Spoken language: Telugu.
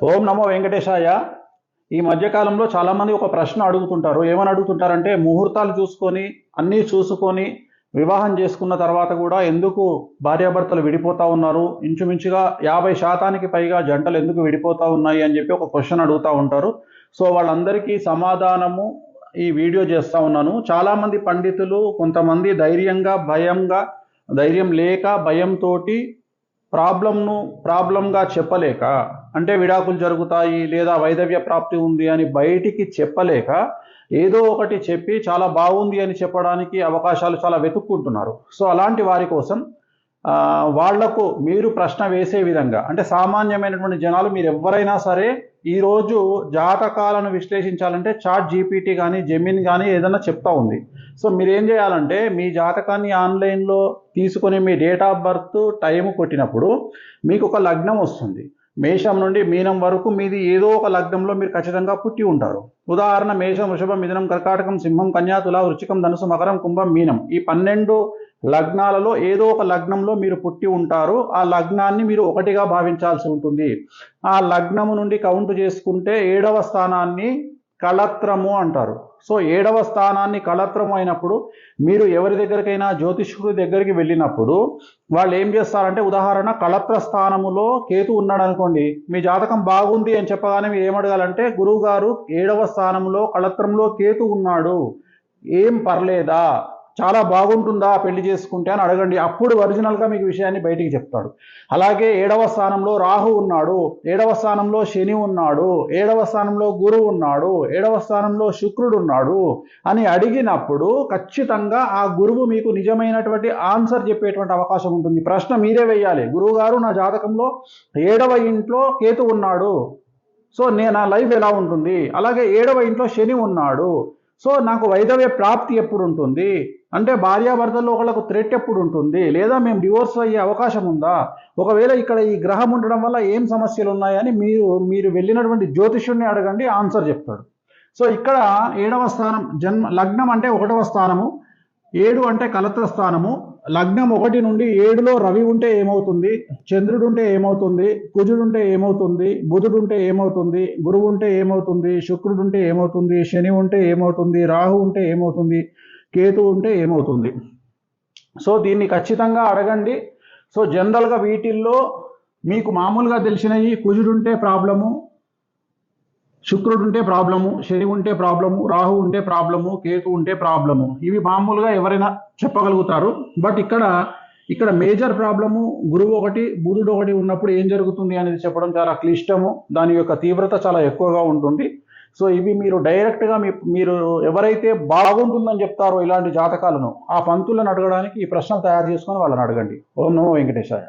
ఓం నమో వెంకటేశాయ. ఈ మధ్యకాలంలో చాలామంది ఒక ప్రశ్న అడుగుతుంటారు. ఏమని అడుగుతుంటారంటే, ముహూర్తాలు చూసుకొని అన్నీ చూసుకొని వివాహం చేసుకున్న తర్వాత కూడా ఎందుకు భార్యాభర్తలు విడిపోతూ ఉన్నారు, ఇంచుమించుగా 50% పైగా జంటలు ఎందుకు విడిపోతూ ఉన్నాయి అని చెప్పి ఒక క్వశ్చన్ అడుగుతూ ఉంటారు. సో వాళ్ళందరికీ సమాధానము ఈ వీడియో చేస్తూ ఉన్నాను. చాలామంది పండితులు కొంతమంది ధైర్యం లేక భయంతో ప్రాబ్లంగా చెప్పలేక, అంటే విడాకులు జరుగుతాయి లేదా వైధవ్య ప్రాప్తి ఉంది అని బయటికి చెప్పలేక ఏదో ఒకటి చెప్పి చాలా బాగుంది అని చెప్పడానికి అవకాశాలు చాలా వెతుక్కుంటున్నారు. సో అలాంటి వారి కోసం వాళ్లకు మీరు ప్రశ్న వేసే విధంగా, అంటే సామాన్యమైనటువంటి జనాలు మీరు ఎవరైనా సరే ఈరోజు జాతకాలను విశ్లేషించాలంటే చాట్ జీపీటీ కానీ జెమిన్ కానీ ఏదైనా చెప్తా ఉంది. సో మీరేం చేయాలంటే మీ జాతకాన్ని ఆన్లైన్లో తీసుకొని మీ డేట్ ఆఫ్ బర్త్ టైం కొట్టినప్పుడు మీకు ఒక లగ్నం వస్తుంది. మేషం నుండి మీనం వరకు మీది ఏదో ఒక లగ్నంలో మీరు ఖచ్చితంగా పుట్టి ఉంటారు. ఉదాహరణ మేషం, వృషభం, మిథునం, కర్కాటకం, సింహం, కన్యా, తుల, వృశ్చికం, ధనుసు, మకరం, కుంభం, మీనం, ఈ 12 లగ్నాలలో ఏదో ఒక లగ్నంలో మీరు పుట్టి ఉంటారు. ఆ లగ్నాన్ని మీరు ఒకటిగా భావించాల్సి ఉంటుంది. ఆ లగ్నము నుండి కౌంట్ చేసుకుంటే 7వ స్థానాన్ని కళత్రము అంటారు. సో 7వ స్థానాన్ని కళత్రము అయినప్పుడు మీరు ఎవరి దగ్గరికైనా జ్యోతిష్కుడి దగ్గరికి వెళ్ళినప్పుడు వాళ్ళు ఏం చేస్తారంటే, ఉదాహరణ కళత్ర స్థానములో కేతు ఉన్నాడు అనుకోండి, మీ జాతకం బాగుంది అని చెప్పగానే మీరు ఏమడగాలంటే, గురువు గారు 7వ స్థానంలో కళత్రంలో కేతు ఉన్నాడు, ఏం పర్లేదా, చాలా బాగుంటుందా పెళ్లి చేసుకుంటే అని అడగండి. అప్పుడు ఒరిజినల్గా మీకు విషయాన్ని బయటికి చెప్తాడు. అలాగే 7వ స్థానంలో రాహు ఉన్నాడు, 7వ స్థానంలో శని ఉన్నాడు, 7వ స్థానంలో గురువు ఉన్నాడు, 7వ స్థానంలో శుక్రుడు ఉన్నాడు అని అడిగినప్పుడు ఖచ్చితంగా ఆ గురువు మీకు నిజమైనటువంటి ఆన్సర్ చెప్పేటువంటి అవకాశం ఉంటుంది. ప్రశ్న మీరే వేయాలి, గురువు గారు నా జాతకంలో 7వ ఇంట్లో కేతు ఉన్నాడు, సో నా లైఫ్ ఎలా ఉంటుంది, అలాగే 7వ ఇంట్లో శని ఉన్నాడు, సో నాకు వైధవ్య ప్రాప్తి ఎప్పుడు ఉంటుంది, అంటే భార్యాభర్తల్లో ఒకళ్ళకు థ్రెట్ ఎప్పుడు ఉంటుంది, లేదా మేము డివోర్స్ అయ్యే అవకాశం ఉందా, ఒకవేళ ఇక్కడ ఈ గ్రహం ఉండడం వల్ల ఏం సమస్యలు ఉన్నాయని మీరు వెళ్ళినటువంటి జ్యోతిష్యుడిని అడగండి, ఆన్సర్ చెప్తాడు. సో ఇక్కడ 7వ స్థానం లగ్నం అంటే 1వ స్థానము, 7 అంటే కలత్ర స్థానము. లగ్నం 1 నుండి 7లో రవి ఉంటే ఏమవుతుంది, చంద్రుడు ఉంటే ఏమవుతుంది, కుజుడు ఉంటే ఏమవుతుంది, బుధుడు ఉంటే ఏమవుతుంది, గురువు ఉంటే ఏమవుతుంది, శుక్రుడు ఉంటే ఏమవుతుంది, శని ఉంటే ఏమవుతుంది, రాహు ఉంటే ఏమవుతుంది, కేతు ఉంటే ఏమవుతుంది. సో దీన్ని ఖచ్చితంగా అడగండి. సో జనరల్గా వీటిల్లో మీకు మామూలుగా తెలిసినవి కుజుడు ఉంటే ప్రాబ్లము, శుక్రుడు ఉంటే ప్రాబ్లము, శని ఉంటే ప్రాబ్లము, రాహు ఉంటే ప్రాబ్లము, కేతు ఉంటే ప్రాబ్లము, ఇవి మామూలుగా ఎవరైనా చెప్పగలుగుతారు. బట్ ఇక్కడ మేజర్ ప్రాబ్లము గురువు ఒకటి బుధుడు ఒకటి ఉన్నప్పుడు ఏం జరుగుతుంది అనేది చెప్పడం చాలా క్లిష్టము, దాని యొక్క తీవ్రత చాలా ఎక్కువగా ఉంటుంది. సో ఇవి మీరు డైరెక్ట్గా మీరు ఎవరైతే బాగుంటుందని చెప్తారో ఇలాంటి జాతకాలను, ఆ పంతులను అడగడానికి ఈ ప్రశ్నలు తయారు చేసుకొని వాళ్ళని అడగండి. ఓం నమో వెంకటేశాయ.